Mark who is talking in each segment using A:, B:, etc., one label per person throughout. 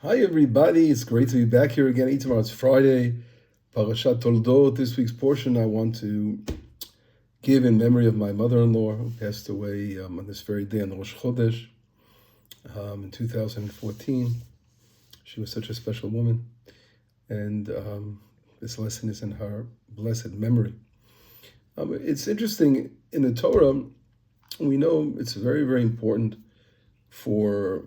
A: Hi everybody, it's great to be back here again. Tomorrow it's Friday, Parashat Toldot. This week's portion I want to give in memory of my mother-in-law who passed away on this very day on the Rosh Chodesh in 2014. She was such a special woman, and this lesson is in her blessed memory. It's interesting, in the Torah, we know it's very, very important for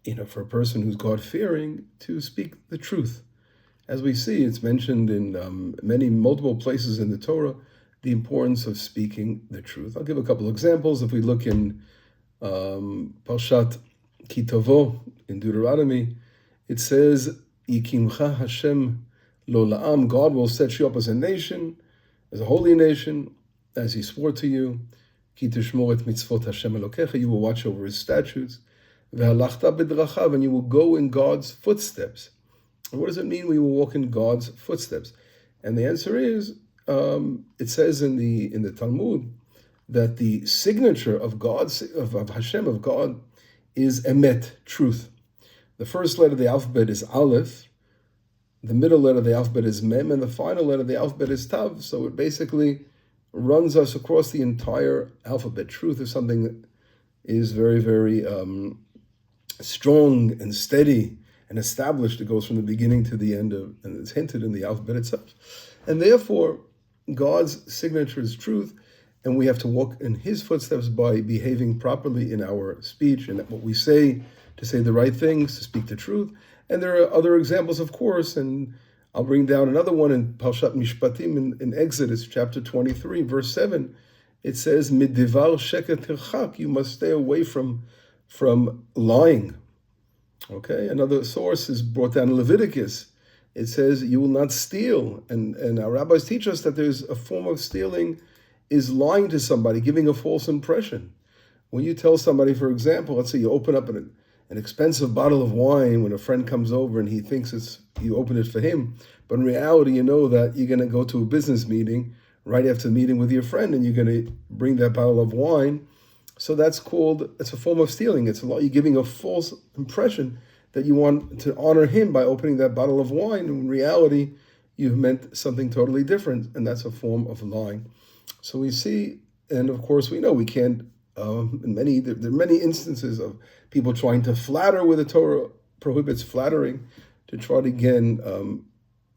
A: a person who's God-fearing to speak the truth. As we see, it's mentioned in multiple places in the Torah, the importance of speaking the truth. I'll give a couple examples. If we look in Parashat Kitavo in Deuteronomy, it says, Yikimcha Hashem lo la'am, God will set you up as a nation, as a holy nation, as He swore to you. Ki tishmor et mitzvot Hashem Elokecha, you will watch over His statutes. Ve'halachta b'drachav, and you will go in God's footsteps. And what does it mean we will walk in God's footsteps? And the answer is, it says in the Talmud that the signature of Hashem, of God, is emet, truth. The first letter of the alphabet is Aleph, the middle letter of the alphabet is Mem, and the final letter of the alphabet is Tav. So it basically runs us across the entire alphabet. Truth is something that is very, very strong and steady and established. It goes from the beginning to the end and it's hinted in the alphabet itself. And therefore, God's signature is truth, and we have to walk in His footsteps by behaving properly in our speech and what we say, to say the right things, to speak the truth. And there are other examples, of course, and I'll bring down another one in Parashat Mishpatim in Exodus chapter 23, verse 7. It says, Midivar sheket tirchak, you must stay away from lying. Okay, another source is brought down in Leviticus. It says you will not steal, and our rabbis teach us that there's a form of stealing is lying to somebody, giving a false impression. When you tell somebody, for example, let's say you open up an expensive bottle of wine when a friend comes over and he thinks you open it for him, but in reality you know that you're going to go to a business meeting right after the meeting with your friend and you're going to bring that bottle of wine. So it's a form of stealing. You're giving a false impression that you want to honor him by opening that bottle of wine. In reality, you've meant something totally different, and that's a form of lying. So we see, and of course we know we can't, there are many instances of people trying to flatter, where the Torah prohibits flattering, to try to, again,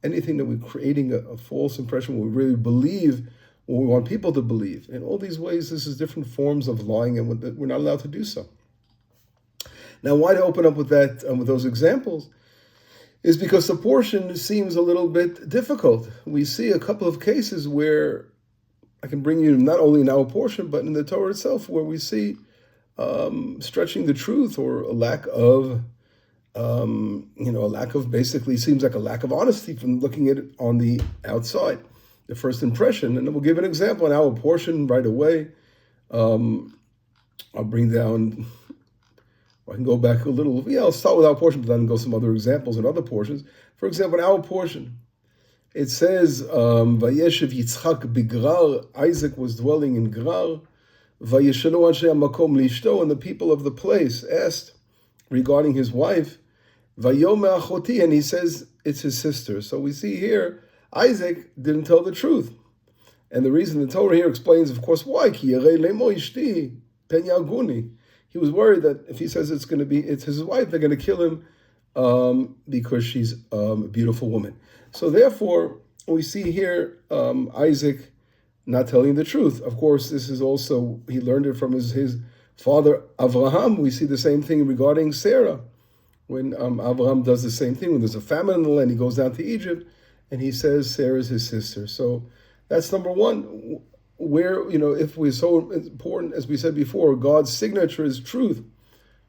A: anything that we're creating a false impression, where we really believe what we want people to believe. In all these ways, this is different forms of lying, and we're not allowed to do so. Now, why to open up with that, with those examples, is because the portion seems a little bit difficult. We see a couple of cases where I can bring you not only in our portion, but in the Torah itself, where we see stretching the truth, or a lack of, basically seems like a lack of honesty from looking at it on the outside, the first impression. And then we'll give an example in our portion right away. I'll bring down, I can go back a little. I'll start with our portion, but then go some other examples in other portions. For example, in our portion, it says, Vayeshev Yitzchak b'Gerar, Isaac was dwelling in Gerar, Vayeshalu anshe hamakom lishto, and the people of the place asked regarding his wife, Vayomer achoti, and he says it's his sister. So we see here, Isaac didn't tell the truth. And the reason the Torah here explains, of course, why. Ki yarei lemo ishti pen yaguni. He was worried that if he says it's his wife, they're going to kill him because she's a beautiful woman. So therefore, we see here Isaac not telling the truth. Of course, this is also, he learned it from his father Avraham. We see the same thing regarding Sarah. When Avraham does the same thing, when there's a famine in the land, he goes down to Egypt, and he says Sarah is his sister. So that's number one, where, if we're so important, as we said before, God's signature is truth,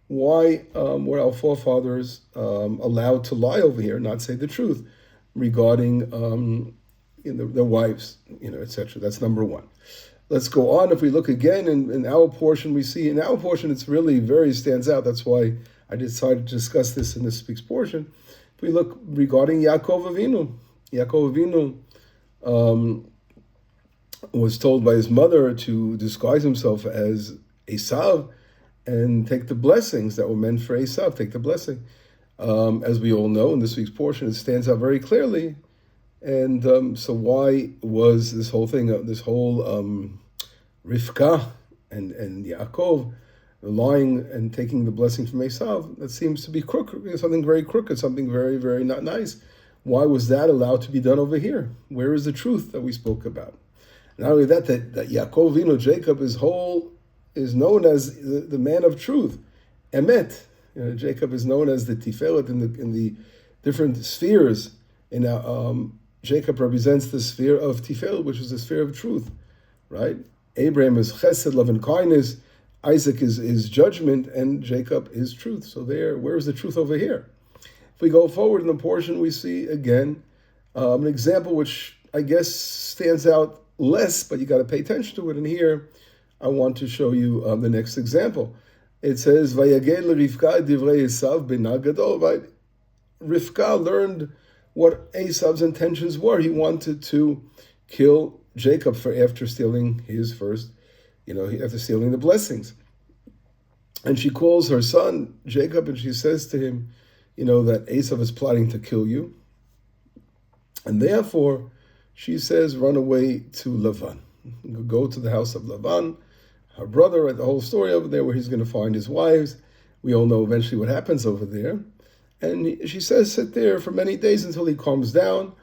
A: why were our forefathers allowed to lie over here, not say the truth regarding their wives, etc. That's number one. Let's go on. If we look again in our portion, we see in our portion it's really very stands out. That's why I decided to discuss this in this week's portion. If we look regarding Yaakov Avinu, was told by his mother to disguise himself as Esav and take the blessings that were meant for Esav, take the blessing. as we all know in this week's portion, it stands out very clearly. And so why was this whole thing, this whole Rivka and Yaakov lying and taking the blessing from Esav, that seems to be crooked, something very crooked, something very, very not nice. Why was that allowed to be done over here? Where is the truth that we spoke about? Not only that Yaakov, Jacob, is known as the man of truth, Emet. Jacob is known as the Tifelet in the different spheres. And Jacob represents the sphere of Tifelet, which is the sphere of truth, right? Abraham is Chesed, love and kindness. Isaac is judgment, and Jacob is truth. So where is the truth over here? If we go forward in the portion, we see again an example which I guess stands out less, but you got to pay attention to it. And here, I want to show you the next example. It says, "Vayagel Rivka divrei Esav bena gadol." Right? Rivka learned what Esav's intentions were. He wanted to kill Jacob after stealing his first, after stealing the blessings. And she calls her son Jacob, and she says to him, that Esav is plotting to kill you. And therefore, she says, run away to Lavan. Go to the house of Lavan, her brother, the whole story over there where he's going to find his wives. We all know eventually what happens over there. And she says, sit there for many days until he calms down,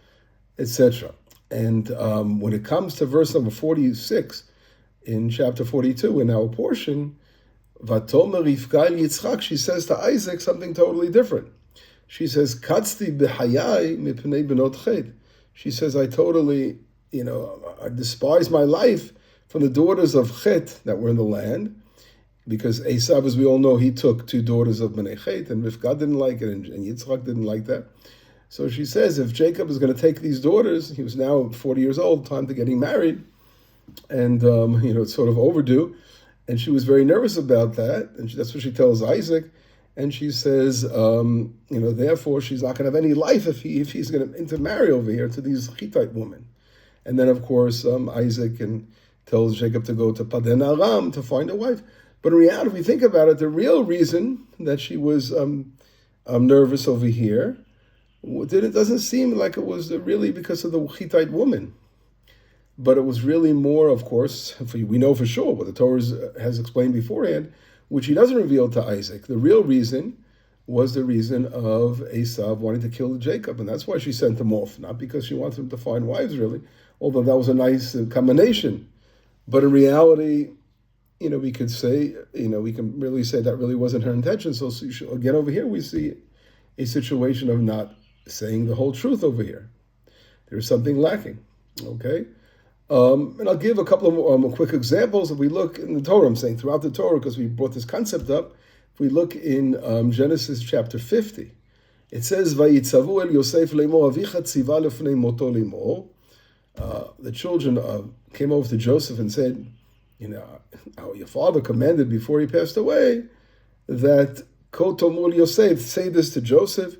A: etc. And when it comes to verse number 46 in chapter 42 in our portion, Vatomer Rivka el Yitzchak, she says to Isaac something totally different. She says, Katzti b'hayai mipnei benot chet. She says, I totally, I despise my life from the daughters of Chet that were in the land, because Esav, as we all know, he took two daughters of Bnei Chet, and Rivka didn't like it, and Yitzchak didn't like that. So she says, if Jacob is going to take these daughters, he was now 40 years old, time to getting married, and, it's sort of overdue. And she was very nervous about that, and that's what she tells Isaac. And she says, therefore, she's not going to have any life if he's going to intermarry over here to these Hittite women. And then, of course, Isaac tells Jacob to go to Padan Aram to find a wife. But in reality, if we think about it, the real reason that she was nervous over here, it doesn't seem like it was really because of the Hittite woman. But it was really more, of course, we know for sure what the Torah has explained beforehand, which he doesn't reveal to Isaac. The real reason was the reason of Esav wanting to kill Jacob, and that's why she sent him off, not because she wanted him to find wives, really, although that was a nice combination. But in reality, we could say, we can really say that really wasn't her intention. So again, over here, we see a situation of not saying the whole truth over here. There's something lacking, okay? And I'll give a couple of quick examples. If we look in the Torah, I'm saying throughout the Torah, because we brought this concept up, if we look in Genesis chapter 50, it says, "Vayitzavu el Yosef leimor avicha tziva lefnei moto leimor." The children came over to Joseph and said, your father commanded before he passed away that Kotomul Yosef, say this to Joseph,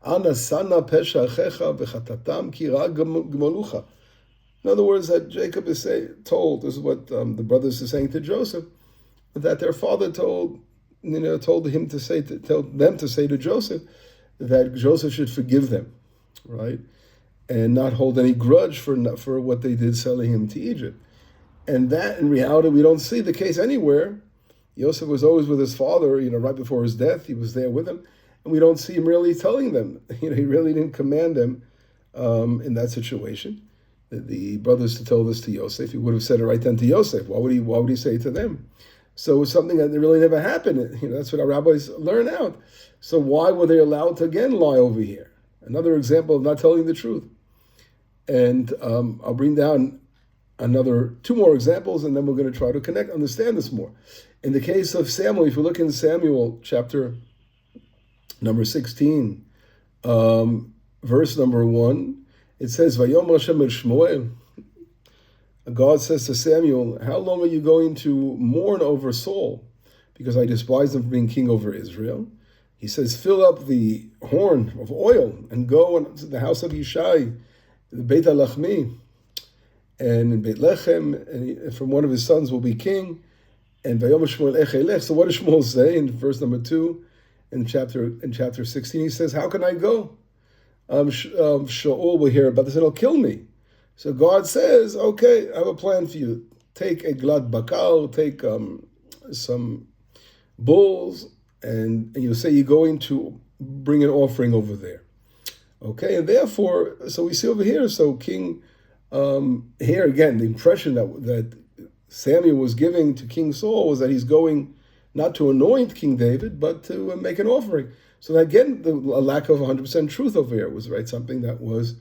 A: Ana sana pesha achecha v'chatatam ki ra gmalucha. In other words, that Jacob is told, this is what the brothers are saying to Joseph, that their father told them to say to Joseph that Joseph should forgive them, right, and not hold any grudge for what they did selling him to Egypt. And that, in reality, we don't see the case anywhere. Joseph was always with his father, right before his death. He was there with him, and we don't see him really telling them. He really didn't command them in that situation. The brothers to tell this to Yosef, he would have said it right then to Yosef. Why would he say it to them? So it's something that really never happened. That's what our rabbis learn out. So why were they allowed to again lie over here? Another example of not telling the truth. And I'll bring down two more examples, and then we're going to try to understand this more. In the case of Samuel, if you look in Samuel chapter number 16, verse number 1, it says, Vayom Hashem el Shmuel. God says to Samuel, how long are you going to mourn over Saul? Because I despise him for being king over Israel. He says, fill up the horn of oil and go to the house of Yishai, the Beit HaLachmi, and in Beit Lechem, and from one of his sons will be king. And Vayom Shmuel Ech Elech. So what does Shmuel say in verse number 2? in chapter 16. He says, "How can I go? Shaul will hear about this and he'll kill me." So God says, "Okay, I have a plan for you. Take a glad bakal, take some bulls, and you say you're going to bring an offering over there." Okay, and therefore, so we see over here, so King, here again, the impression that Samuel was giving to King Saul was that he's going not to anoint King David, but to make an offering. So again, a lack of 100% truth over here was, right, something that was,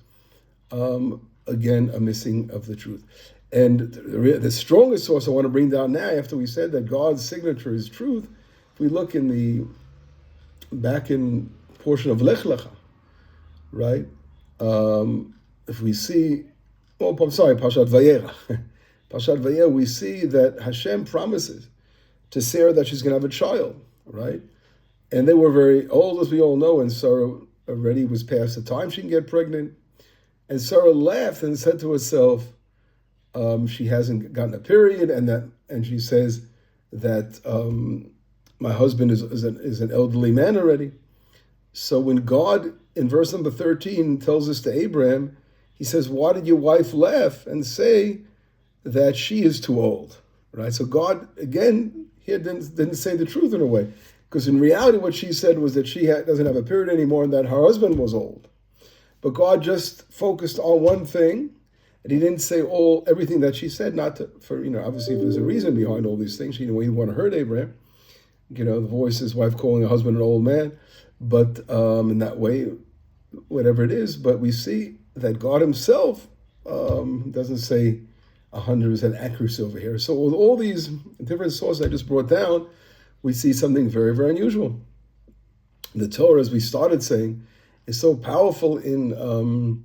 A: again, a missing of the truth. And the strongest source I want to bring down now, after we said that God's signature is truth, if we look back in portion of Lech Lecha, right? If we see, Parashat Vayera. Parashat Vayera, we see that Hashem promises to Sarah that she's going to have a child, right? And they were very old, as we all know, and Sarah already was past the time she can get pregnant. And Sarah laughed and said to herself, she hasn't gotten a period, and she says that my husband is an elderly man already. So when God, in verse number 13, tells us to Abraham, he says, "Why did your wife laugh and say that she is too old?" Right? So God, again, here didn't say the truth in a way. Because in reality, what she said was that she doesn't have a period anymore and that her husband was old. But God just focused on one thing, and he didn't say everything that she said, obviously if there's a reason behind all these things, he want to hurt Abraham. The voice his wife calling a husband an old man. But in that way, whatever it is, but we see that God himself doesn't say 100% accuracy over here. So with all these different sources I just brought down, we see something very, very unusual. The Torah, as we started saying, is so powerful in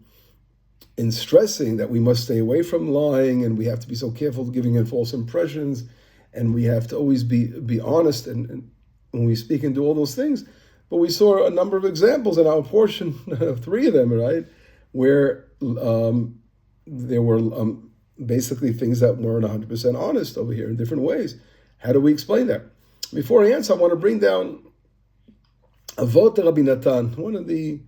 A: stressing that we must stay away from lying, and we have to be so careful giving in false impressions, and we have to always be honest and when we speak and do all those things. But we saw a number of examples in our portion, of 3 of them, right, where there were basically things that weren't 100% honest over here in different ways. How do we explain that? Before I answer, I want to bring down Avot Rabbi Natan, one of the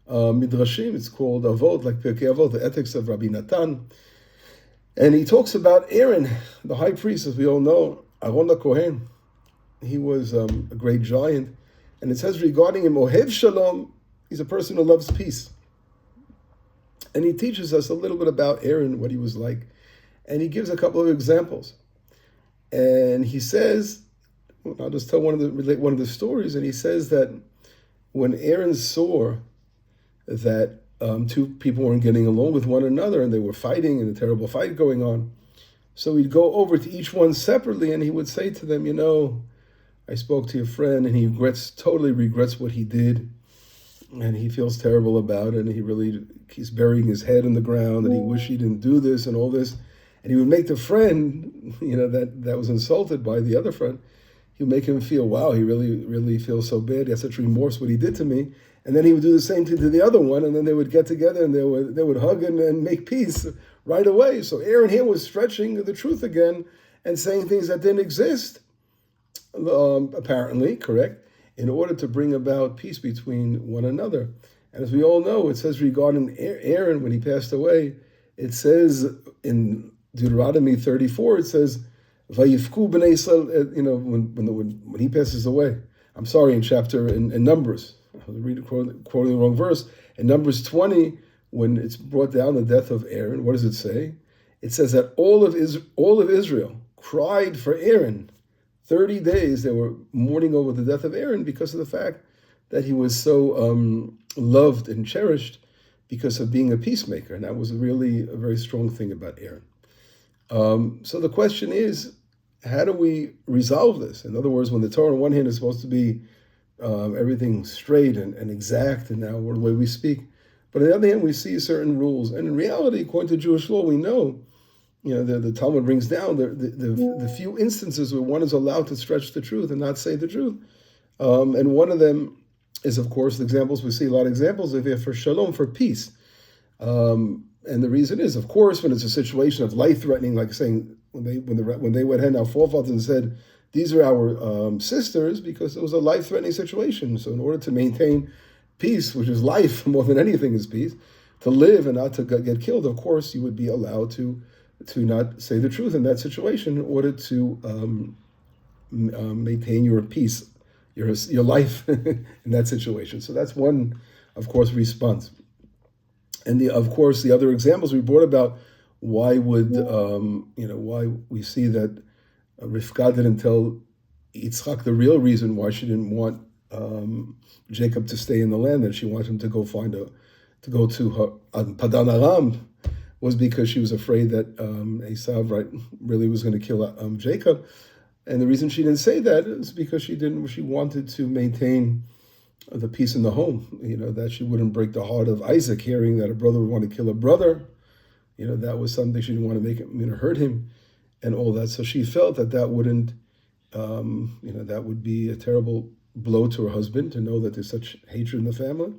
A: Midrashim. It's called Avot, like Pirkei Avot, the ethics of Rabbi Natan. And he talks about Aaron, the high priest, as we all know, Aaron the Kohen. He was a great giant. And it says regarding him, Ohev Shalom, he's a person who loves peace. And he teaches us a little bit about Aaron, what he was like. And he gives a couple of examples. And he says, I'll just tell one of the stories, and he says that when Aaron saw that 2 people weren't getting along with one another and they were fighting and a terrible fight going on, so he'd go over to each one separately and he would say to them, I spoke to your friend and he totally regrets what he did, and he feels terrible about it, and he's burying his head in the ground and he wished he didn't do this and all this. And he would make the friend, that was insulted by the other friend, he would make him feel, wow, he really, really feels so bad. He has such remorse what he did to me. And then he would do the same thing to the other one, and then they would get together and they would hug and make peace right away. So Aaron here was stretching the truth again and saying things that didn't exist, apparently, correct, in order to bring about peace between one another. And as we all know, it says regarding Aaron, when he passed away, it says in Deuteronomy 34, it says, Vayifku b'nei Yisrael, when he passes away. I'm sorry, in Numbers, I was quoting the wrong verse. In Numbers 20, when it's brought down the death of Aaron, what does it say? It says that all of Israel cried for Aaron. 30 days they were mourning over the death of Aaron because of the fact that he was so loved and cherished because of being a peacemaker. And that was really a very strong thing about Aaron. So the question is, how do we resolve this? In other words, when the Torah on one hand is supposed to be everything straight and exact, and now the way we speak, but on the other hand, we see certain rules. And in reality, according to Jewish law, we know, the Talmud brings down the few instances where one is allowed to stretch the truth and not say the truth. And one of them is, of course, the examples we see a lot of examples of here for shalom, for peace. And the reason is, of course, when it's a situation of life-threatening, like saying when they went ahead, our forefathers and said these are our sisters because it was a life-threatening situation. So in order to maintain peace, which is life more than anything is peace, to live and not to get killed, of course, you would be allowed to not say the truth in that situation in order to maintain your peace, your life in that situation. So that's one, of course, response. And of course, the other examples we brought about why would why we see that Rivka didn't tell Yitzchak the real reason why she didn't want Jacob to stay in the land, that she wanted him to go to her Padan Aram, was because she was afraid that Esav really was going to kill Jacob. And the reason she didn't say that is because she wanted to maintain the peace in the home, that she wouldn't break the heart of Isaac, hearing that a brother would want to kill a brother. That was something she didn't want to make him, hurt him and all that. So she felt that wouldn't, that would be a terrible blow to her husband, to know that there's such hatred in the family,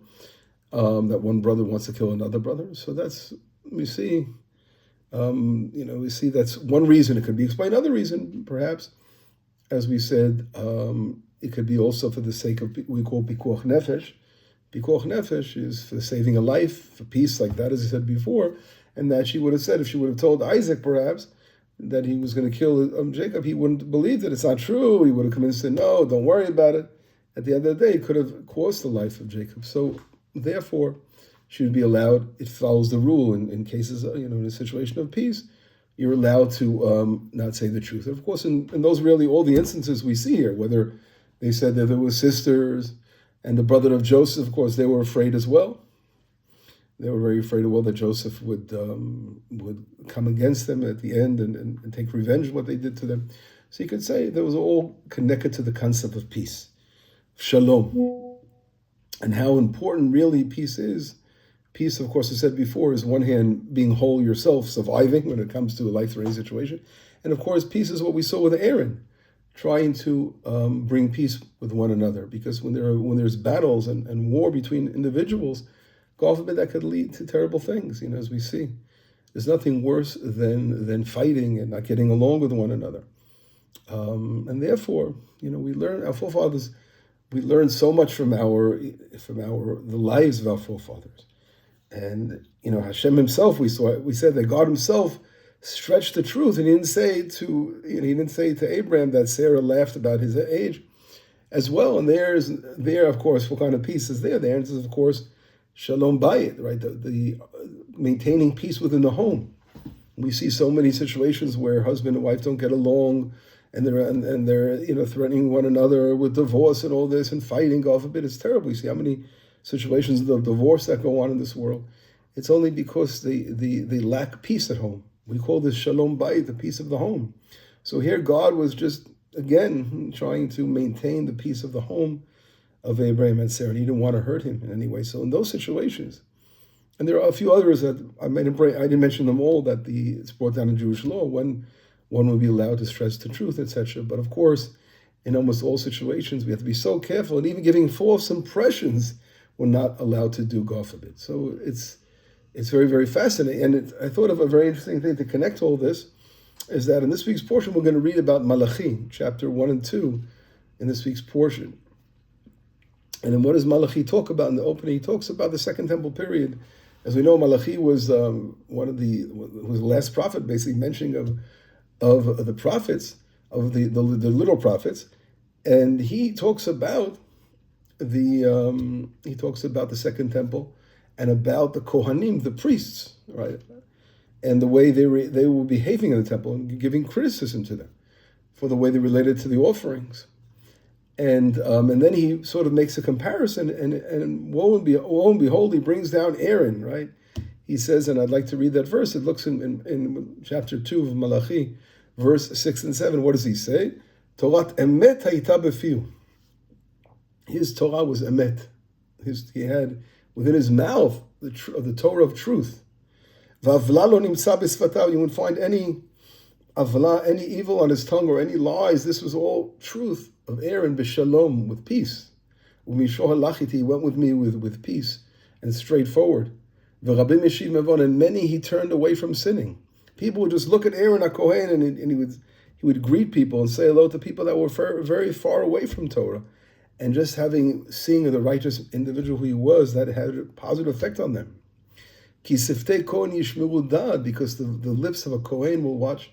A: that one brother wants to kill another brother. So we see that's one reason. It could be explained. Another reason, perhaps, as we said, it could be also for the sake of, we call pikuach nefesh. Pikuach nefesh is for saving a life, for peace, like that, as I said before. And that she would have said, if she would have told Isaac, perhaps, that he was going to kill Jacob, he wouldn't believe that it's not true. He would have convinced him, no, don't worry about it. At the end of the day, it could have cost the life of Jacob. So, therefore, she would be allowed, it follows the rule in cases, in a situation of peace, you're allowed to not say the truth. And of course, in those really all the instances we see here, whether they said that there were sisters and the brother of Joseph, of course, they were afraid as well. They were very afraid that Joseph would come against them at the end and take revenge for what they did to them. So you could say that was all connected to the concept of peace, shalom, and how important really peace is. Peace, of course, as I said before, is one hand being whole yourself, surviving when it comes to a life-threatening situation. And of course, peace is what we saw with Aaron, trying to bring peace with one another. Because when there's battles and war between individuals, God forbid, that could lead to terrible things, as we see. There's nothing worse than fighting and not getting along with one another. And therefore, we learn, our forefathers, we learn so much from the lives of our forefathers. And Hashem Himself, we said that God Himself stretched the truth, and He didn't say to Abraham that Sarah laughed about his age as well. And there, of course, what kind of peace is there? The answer is, of course, Shalom Bayit, right? The maintaining peace within the home. We see so many situations where husband and wife don't get along, and they're threatening one another with divorce and all this and fighting. God forbid, it's terrible. We see how many situations of divorce that go on in this world. It's only because they lack peace at home. We call this Shalom Bayit, the peace of the home. So here God was just, again, trying to maintain the peace of the home of Abraham and Sarah. And He didn't want to hurt him in any way. So in those situations, and there are a few others that I didn't mention them all, that it's brought down in Jewish law, when one would be allowed to stress the truth, etc. But of course, in almost all situations, we have to be so careful, and even giving false impressions, we're not allowed to do, God forbid. So it's very, very fascinating. And I thought of a very interesting thing to connect all this, is that in this week's portion, we're going to read about Malachi, chapter 1 and 2, in this week's portion. And then what does Malachi talk about in the opening? He talks about the Second Temple period. As we know, Malachi was was the last prophet, basically mentioning of the prophets, of the little prophets, and he talks about the Second Temple and about the Kohanim, the priests, right, and the way they were behaving in the temple, and giving criticism to them for the way they related to the offerings. And then he sort of makes a comparison, and lo and behold, he brings down Aaron, right? He says, and I'd like to read that verse. It looks in chapter 2 of Malachi, verse 6 and 7. What does he say? Torat emet hayita befiu. His Torah was emet. He had within his mouth the Torah of truth. V'avla lo nimtza b'sfatav. You wouldn't find any avla, any evil on his tongue or any lies. This was all truth of Aaron, b'shalom, with peace. U'misho halachiti, he went with me with peace and straightforward. V'rabim yeshiv mevon, and many he turned away from sinning. People would just look at Aaron HaKohen, and he would he would greet people and say hello to people that were very far away from Torah. And just seeing the righteous individual who he was, that had a positive effect on them. Ki siftei kohen yishmeru dad, because the lips of a kohen will watch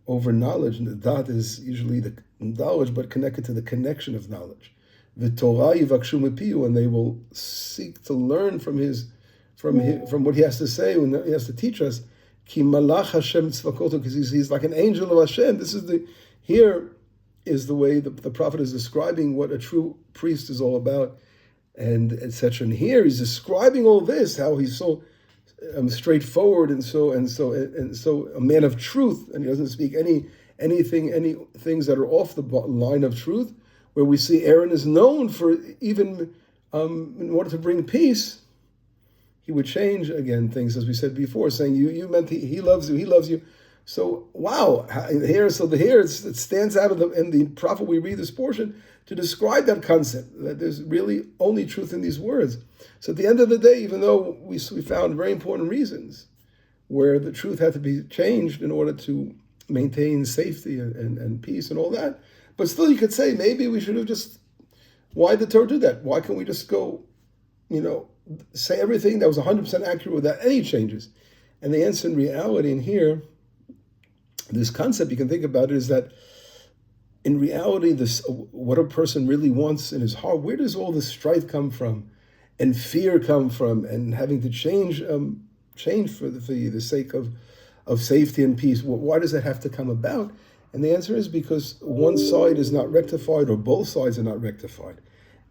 A: over knowledge, and the dad is usually the knowledge, but connected to the connection of knowledge. The Torah yivakshu mipiyu, and they will seek to learn from what he has to say, when he has to teach us. Ki malach Hashem tzvakoto, because he's like an angel of Hashem. Here is the way the prophet is describing what a true priest is all about, and etc. And here he's describing all this, how he's so straightforward and so a man of truth, and he doesn't speak any things that are off the line of truth. Where we see Aaron is known for even in order to bring peace, he would change again things, as we said before, saying you meant he loves you. So wow, here it stands out in the prophet. We read this portion to describe that concept, that there's really only truth in these words. So at the end of the day, even though we found very important reasons where the truth had to be changed in order to maintain safety and peace and all that, but still you could say maybe we should have just, why did the Torah do that? Why can't we just go, say everything that was 100% accurate without any changes? And the answer in reality, and here, this concept, you can think about it, is that in reality, what a person really wants in his heart, where does all this strife come from, and fear come from, and having to change for the sake of safety and peace? Why does that have to come about? And the answer is because one side is not rectified, or both sides are not rectified,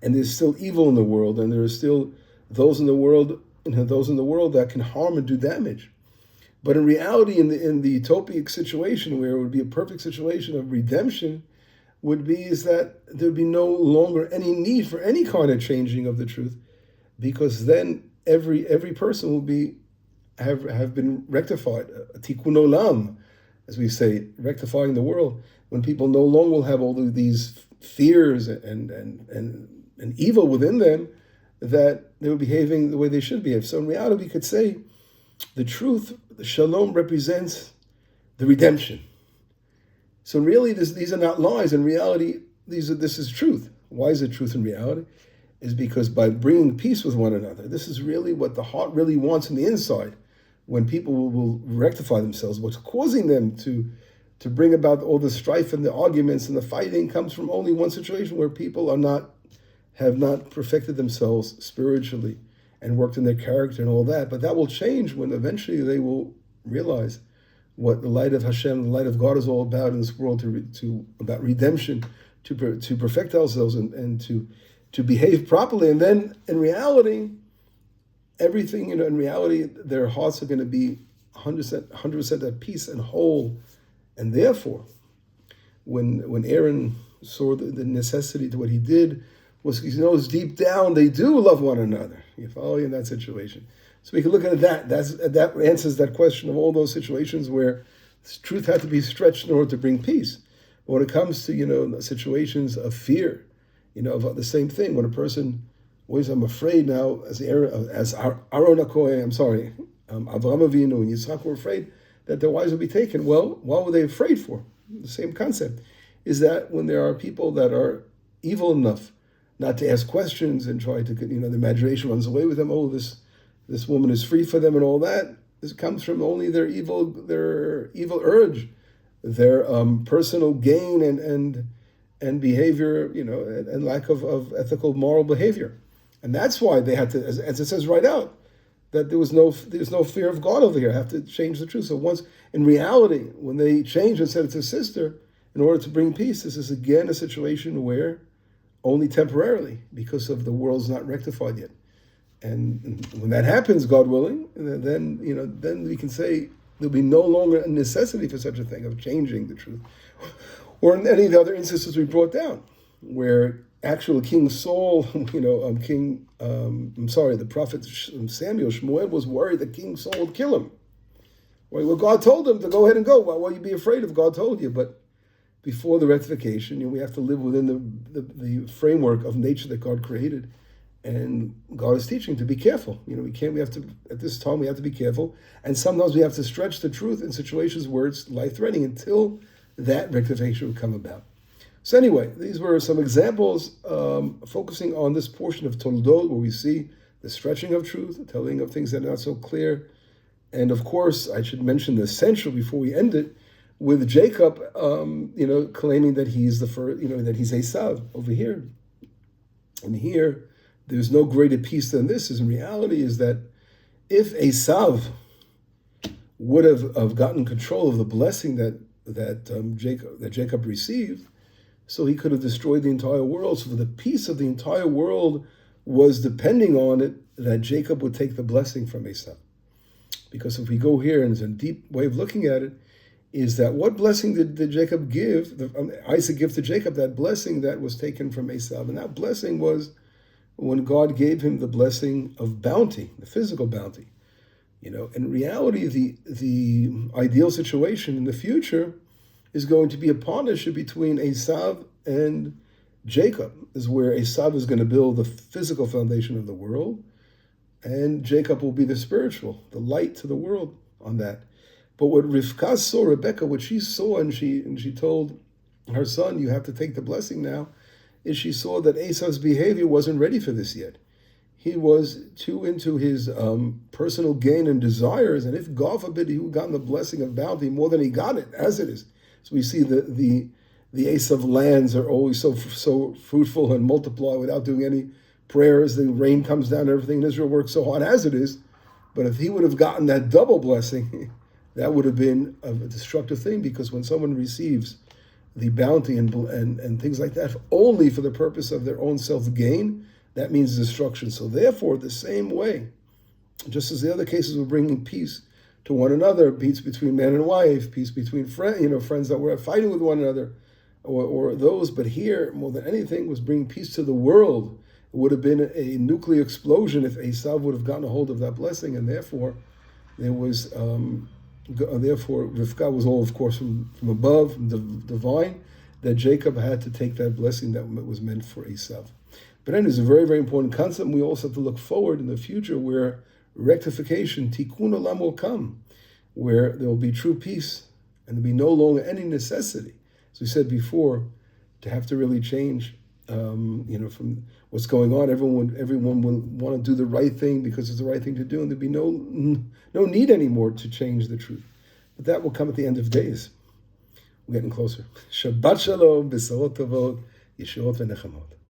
A: and there's still evil in the world, and there are still those in the world that can harm and do damage. But in reality, in the utopic situation, where it would be a perfect situation of redemption, is that there would be no longer any need for any kind of changing of the truth, because then every person will have been rectified, tikkun olam, as we say, rectifying the world. When people no longer will have all of these fears and evil within them, that they were behaving the way they should behave. So in reality, we could say the truth, the shalom, represents the redemption. So really, these are not lies. In reality, this is truth. Why is it truth in reality? Is because by bringing peace with one another, this is really what the heart really wants in the inside. When people will rectify themselves, what's causing them to bring about all the strife and the arguments and the fighting comes from only one situation, where people have not perfected themselves spiritually and worked in their character and all that. But that will change when eventually they will realize what the light of Hashem, the light of God, is all about in this world, about redemption, to perfect ourselves and to behave properly. And then in reality, everything, in reality, their hearts are going to be 100% at peace and whole. And therefore, when Aaron saw the necessity to what he did, was he knows deep down they do love one another. You follow me in that situation? So we can look at that. That answers that question of all those situations where truth had to be stretched in order to bring peace. But when it comes to situations of fear, of the same thing, when a person always, I'm afraid now, as Aaron Avraham Avinu and Yitzchak were afraid that their wives would be taken. Well, what were they afraid for? The same concept is that when there are people that are evil enough not to ask questions and try to, the imagination runs away with them. Oh, this woman is free for them and all that. This comes from only their evil urge, their personal gain and behavior, and lack of ethical, moral behavior. And that's why they had to, as it says right out, that there was no fear of God over here. I have to change the truth. So once, in reality, when they changed and said it's a sister, in order to bring peace, this is again a situation where only temporarily, because of the world's not rectified yet. And when that happens, God willing, then we can say there'll be no longer a necessity for such a thing of changing the truth. Or in any of the other instances we brought down, where actual King Saul, the prophet Samuel, Shmuel was worried that King Saul would kill him. Well, God told him to go ahead and go. Why would you be afraid if God told you? But before the rectification, we have to live within the framework of nature that God created. And God is teaching to be careful. At this time we have to be careful. And sometimes we have to stretch the truth in situations where it's life-threatening until that rectification would come about. So anyway, these were some examples focusing on this portion of Toldot where we see the stretching of truth, the telling of things that are not so clear. And of course, I should mention the essential before we end it, with Jacob, claiming that he's the first, that he's Esav over here. And here, there's no greater peace than this. In reality, is that if Esav would have gotten control of the blessing that Jacob received, so he could have destroyed the entire world. So the peace of the entire world was depending on it that Jacob would take the blessing from Esav. Because if we go here, and there's a deep way of looking at it, is that what blessing did Jacob give, Isaac give to Jacob, that blessing that was taken from Esav. And that blessing was when God gave him the blessing of bounty, the physical bounty. In reality, the ideal situation in the future is going to be a partnership between Esav and Jacob, is where Esav is going to build the physical foundation of the world, and Jacob will be the spiritual, the light to the world on that. But what Rivka saw, Rebecca, what she saw, and she told her son, you have to take the blessing now, is she saw that Esav's behavior wasn't ready for this yet. He was too into his personal gain and desires, and if, God forbid, he would gotten the blessing of bounty more than he got it, as it is. So we see the Esav lands are always so fruitful and multiply without doing any prayers. The rain comes down, everything in Israel works so hard as it is. But if he would have gotten that double blessing, that would have been a destructive thing, because when someone receives the bounty and things like that only for the purpose of their own self-gain, that means destruction. So therefore, the same way, just as the other cases were bringing peace to one another, peace between man and wife, peace between friends that were fighting with one another, or those, but here, more than anything, was bringing peace to the world. It would have been a nuclear explosion if Esav would have gotten a hold of that blessing, and therefore, therefore Rivka was all, of course, from above, from the divine, that Jacob had to take that blessing that was meant for Esav. But then it's a very, very important concept. We also have to look forward in the future where rectification, tikkun olam, will come, where there will be true peace and there'll be no longer any necessity, as we said before, to have to really change, from what's going on. Everyone will want to do the right thing because it's the right thing to do, and there'll be no need anymore to change the truth. But that will come at the end of days. We're getting closer. Shabbat shalom, b'sorot tovot, yeshuot v'nechamot.